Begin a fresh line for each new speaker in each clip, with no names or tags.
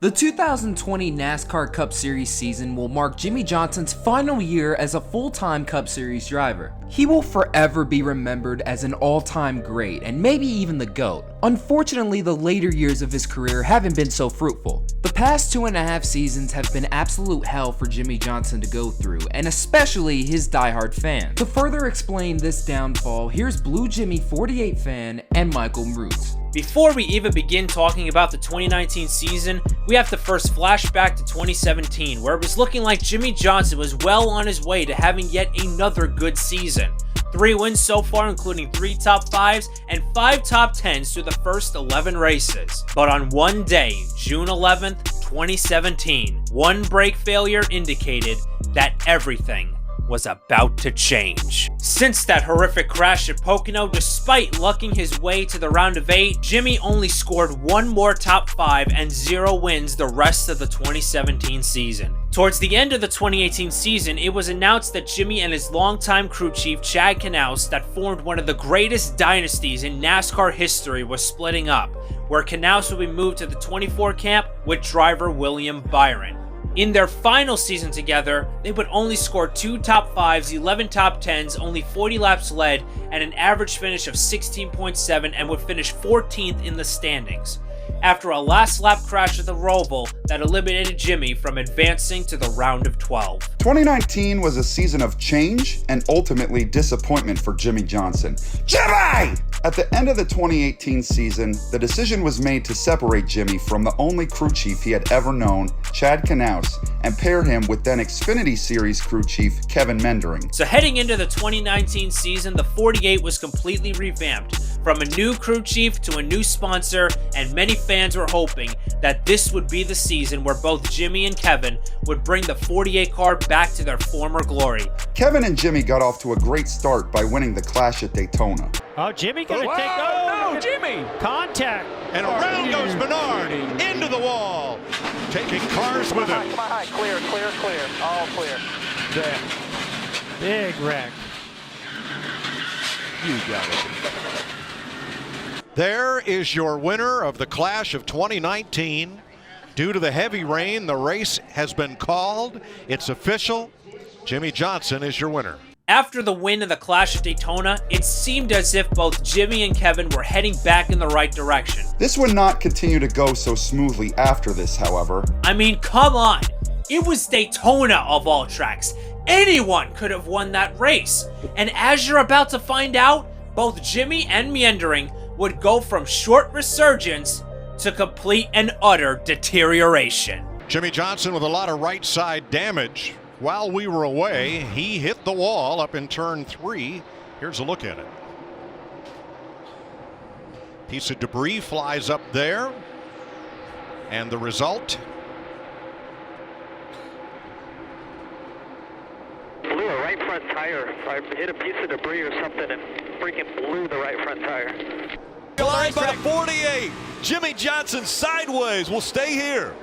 The 2020 NASCAR Cup Series season will mark Jimmie Johnson's final year as a full-time Cup Series driver. He will forever be remembered as an all-time great and maybe even the GOAT. Unfortunately, the later years of his career haven't been so fruitful. The past 2.5 seasons have been absolute hell for Jimmie Johnson to go through, and especially his diehard fans. To further explain this downfall, here's BlueJimmie48 fan and Michael Mrucz.
Before we even begin talking about the 2019 season, we have to first flash back to 2017, where it was looking like Jimmie Johnson was well on his way to having yet another good season. 3 wins so far, including 3 top 5s and 5 top 10s through the first 11 races. But on one day, June 11th, 2017, one brake failure indicated that everything was about to change. Since that horrific crash at Pocono, despite lucking his way to the round of 8, Jimmie only scored 1 more top 5 and 0 wins the rest of the 2017 season. Towards the end of the 2018 season, it was announced that Jimmie and his longtime crew chief Chad Knaus, that formed one of the greatest dynasties in NASCAR history, was splitting up, where Knaus would be moved to the 24 camp with driver William Byron. In their final season together, they would only score 2 top 5s, 11 top 10s, only 40 laps led, and an average finish of 16.7, and would finish 14th in the standings, after a last lap crash at the Roval that eliminated Jimmie from advancing to the round of 12.
2019 was a season of change and ultimately disappointment for Jimmie Johnson. Jimmie! At the end of the 2018 season, the decision was made to separate Jimmie from the only crew chief he had ever known, Chad Knaus, and pair him with then Xfinity Series crew chief Kevin Meendering.
So heading into the 2019 season, the 48 was completely revamped, from a new crew chief to a new sponsor, and many fans were hoping that this would be the season where both Jimmie and Kevin would bring the 48 car back to their former glory.
Kevin and Jimmie got off to a great start by winning the Clash at Daytona.
Oh, Jimmie gonna take, oh,
no, Jimmie!
Contact.
And around goes Menard, into the wall, taking cars with him.
Come on, high, clear, all clear.
Big wreck.
You got it. There is your winner of the Clash of 2019. Due to the heavy rain, the race has been called. It's official. Jimmie Johnson is your winner.
After the win in the Clash of Daytona, it seemed as if both Jimmie and Kevin were heading back in the right direction.
This would not continue to go so smoothly after this, however.
I mean, come on. It was Daytona of all tracks. Anyone could have won that race. And as you're about to find out, both Jimmie and Meendering would go from short resurgence to complete and utter deterioration.
Jimmie Johnson with a lot of right side damage. While we were away, he hit the wall up in turn 3. Here's a look at it. Piece of debris flies up there. And the result?
Blew a right front tire. I hit a piece of debris or something and freaking blew the right front tire.
Line by the 48. Jimmie Johnson sideways will stay here.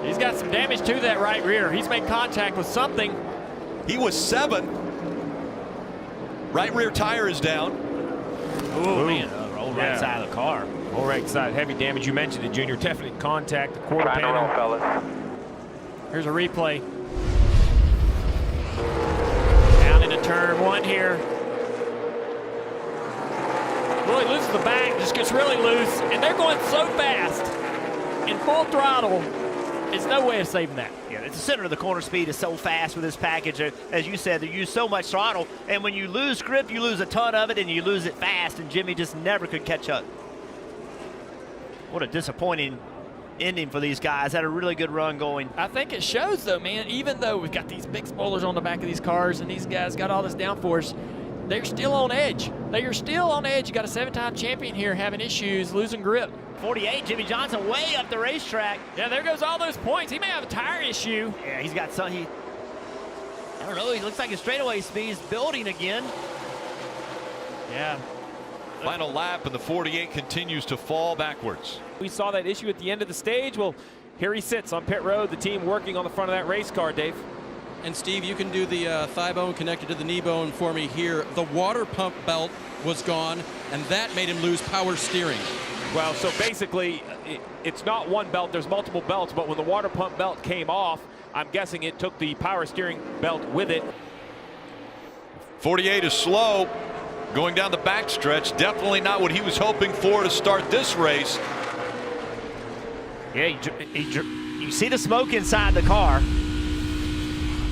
He's got some damage to that right rear. He's made contact with something.
He was 7. Right rear tire is down.
Oh, man. Old right side of the car. Old right side. Heavy damage. You mentioned it, Junior. Definite contact. The quarter panel.
Fellas.
Here's a replay. Down into turn 1 here. Really loses the back. Just gets really loose. And they're going so fast. In full throttle. There's no way of saving that.
Yeah, the center of the corner speed is so fast with this package. As you said, they use so much throttle, and when you lose grip, you lose a ton of it, and you lose it fast, and Jimmie just never could catch up. What a disappointing ending for these guys. Had a really good run going.
I think it shows, though, man, even though we've got these big spoilers on the back of these cars, and these guys got all this downforce, they're still on edge. They are still on edge. You got a 7-time champion here having issues, losing grip.
48, Jimmie Johnson way up the racetrack.
Yeah, there goes all those points. He may have a tire issue.
Yeah, he's got some. I don't know. He looks like his straightaway speed is building again.
Yeah.
Final lap, and the 48 continues to fall backwards.
We saw that issue at the end of the stage. Well, here he sits on pit road, the team working on the front of that race car, Dave.
And Steve, you can do the thigh bone connected to the knee bone for me here. The water pump belt was gone, and that made him lose power steering.
Well, so basically, it's not one belt, there's multiple belts, but when the water pump belt came off, I'm guessing it took the power steering belt with it.
48 is slow going down the backstretch. Definitely not what he was hoping for to start this race.
Yeah, you see the smoke inside the car.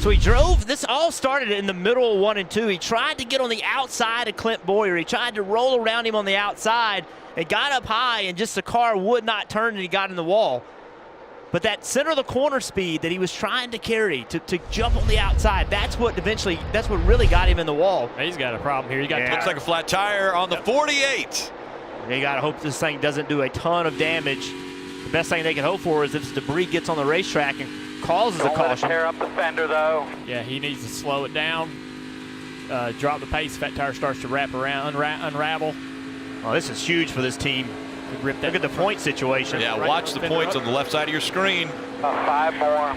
So he drove, this all started in the middle of 1 and 2. He tried to get on the outside of Clint Boyer. He tried to roll around him on the outside. It got up high and just the car would not turn and he got in the wall. But that center of the corner speed that he was trying to carry to jump on the outside, that's what really got him in the wall.
He's got a problem here.
Looks like a flat tire on the 48.
You got to hope this thing doesn't do a ton of damage. The best thing they can hope for is if this debris gets on the racetrack and causes a caution.
Tear up the fender, though.
Yeah, he needs to slow it down, drop the pace. Fat tire starts to wrap around, unravel.
Oh, this is huge for this team. Look at the point situation.
Yeah, watch the points on the left side of your screen.
5 more.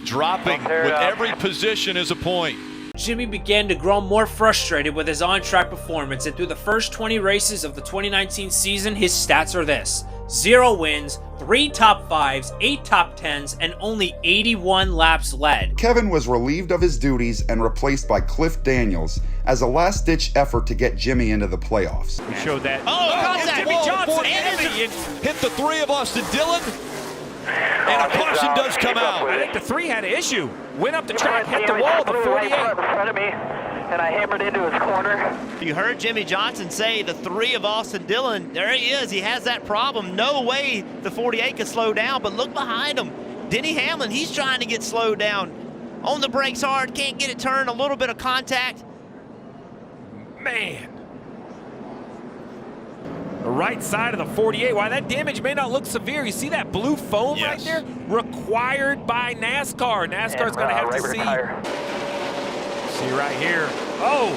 Dropping with every position is a point.
Jimmie began to grow more frustrated with his on-track performance, and through the first 20 races of the 2019 season, his stats are this: 0 wins, 3 top 5s, 8 top 10s, and only 81 laps led.
Kevin was relieved of his duties and replaced by Cliff Daniels as a last-ditch effort to get Jimmie into the playoffs.
We showed that.
Jimmie Johnson hit the 3 of Austin Dillon, and a caution does come out.
I think the 3 had an issue. Went up the track, hit the wall, the 48.
In front of me, and I hammered into his corner.
You heard Jimmie Johnson say the 3 of Austin Dillon. There he is. He has that problem. No way the 48 can slow down, but look behind him. Denny Hamlin, he's trying to get slowed down. On the brakes hard, can't get it turned, a little bit of contact.
Man. The right side of the 48. Why that damage may not look severe. You see that blue foam right there? Required by NASCAR. NASCAR's going to have to see. See right here. Oh,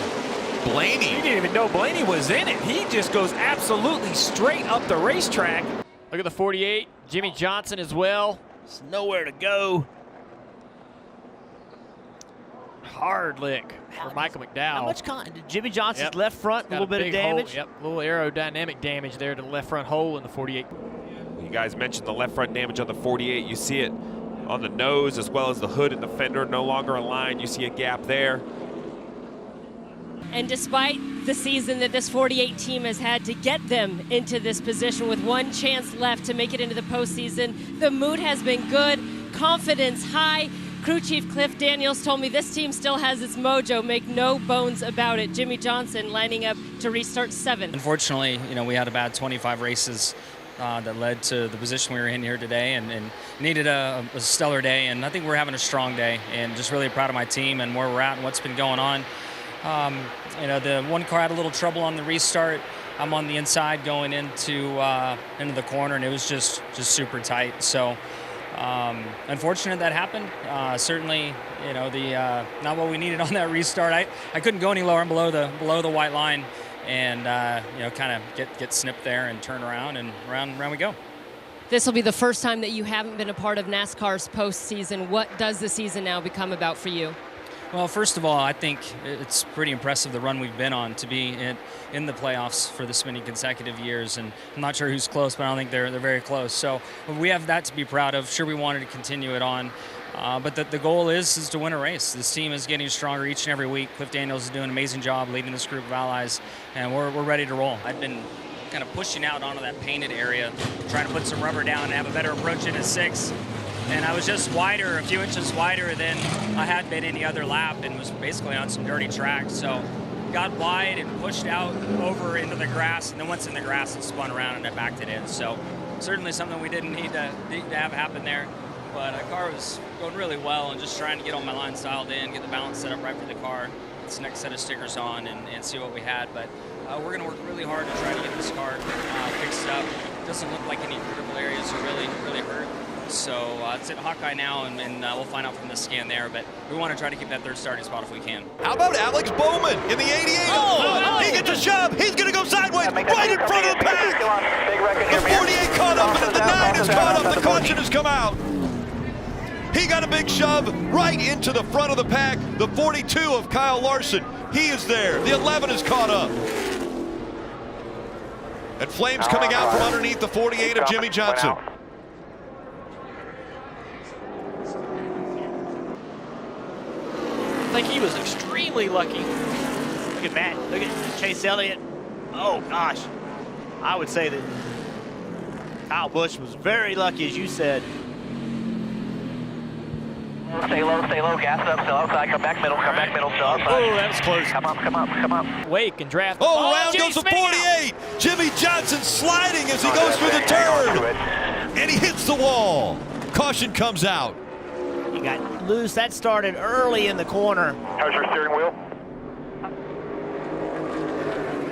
Blaney.
He didn't even know Blaney was in it. He just goes absolutely straight up the racetrack. Look at the 48. Jimmie Johnson as well.
There's nowhere to go.
Hard lick for Michael McDowell.
How much Jimmie Johnson's left front, a little bit of damage.
Hole. Yep, a little aerodynamic damage there to the left front hole in the 48.
You guys mentioned the left front damage on the 48. You see it on the nose as well as the hood and the fender no longer aligned. You see a gap there.
And despite the season that this 48 team has had to get them into this position with one chance left to make it into the postseason, the mood has been good, confidence high. Crew Chief Cliff Daniels told me this team still has its mojo, make no bones about it. Jimmie Johnson lining up to restart 7th.
Unfortunately, we had about 25 races that led to the position we were in here today and needed a stellar day, and I think we're having a strong day and just really proud of my team and where we're at and what's been going on. The one car had a little trouble on the restart. I'm on the inside going into the corner, and it was just super tight. So unfortunate that happened. Certainly, not what we needed on that restart. I couldn't go any lower and below the white line, and kind of get snipped there and turn around, and around we go.
This will be the first time that you haven't been a part of NASCAR's postseason. What does the season now become about for you?
Well, first of all, I think it's pretty impressive the run we've been on to be in the playoffs for this many consecutive years, and I'm not sure who's close, but I don't think they're very close. So we have that to be proud of. Sure, we wanted to continue it on, but the goal is to win a race. This team is getting stronger each and every week. Cliff Daniels is doing an amazing job leading this group of allies, and we're ready to roll. I've been kind of pushing out onto that painted area, trying to put some rubber down and have a better approach into 6. And I was just wider, a few inches wider than I had been any other lap, and was basically on some dirty tracks. So got wide and pushed out over into the grass, and then once in the grass, it spun around and I backed it in. So certainly something we didn't need to have happen there. But the car was going really well, and just trying to get all my lines dialed in, get the balance set up right for the car, get the next set of stickers on, and see what we had. But we're going to work really hard to try to get this car fixed up. It doesn't look like any critical areas are really hurt. So it's at Hawkeye now, and we'll find out from the scan there. But we want to try to keep that third starting spot if we can.
How about Alex Bowman in the 88? He gets a shove. He's going to go sideways, right in front of the pack. The 48 caught up, and the 9 is caught up. The caution has come out. He got a big shove right into the front of the pack. The 42 of Kyle Larson, he is there. The 11 is caught up.
And flames coming out from underneath the 48 of Jimmie Johnson.
I think he was extremely lucky.
Look at Matt. Look at Chase Elliott. Oh, gosh. I would say that Kyle Busch was very lucky, as you said.
Stay low, gas up, still outside, come back middle, still outside.
Oh, that was close.
Come up.
Wake and draft.
Oh, around
Jimmie
goes the
spinning out.
48. Jimmie Johnson sliding as he goes through the turn. And he hits the wall. Caution comes out.
He got loose. That started early in the corner.
How's your steering wheel?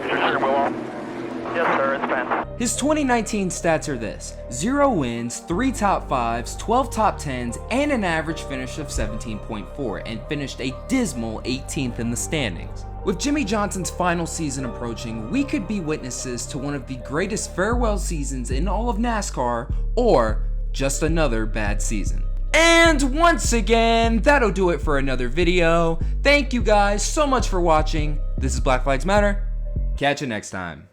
Is your steering wheel on? Yes, sir, it's been.
His 2019 stats are this: 0 wins, 3 top 5s, 12 top 10s, and an average finish of 17.4, and finished a dismal 18th in the standings. With Jimmie Johnson's final season approaching, we could be witnesses to one of the greatest farewell seasons in all of NASCAR, or just another bad season. And once again, that'll do it for another video. Thank you guys so much for watching. This is Black Flags Matter. Catch you next time.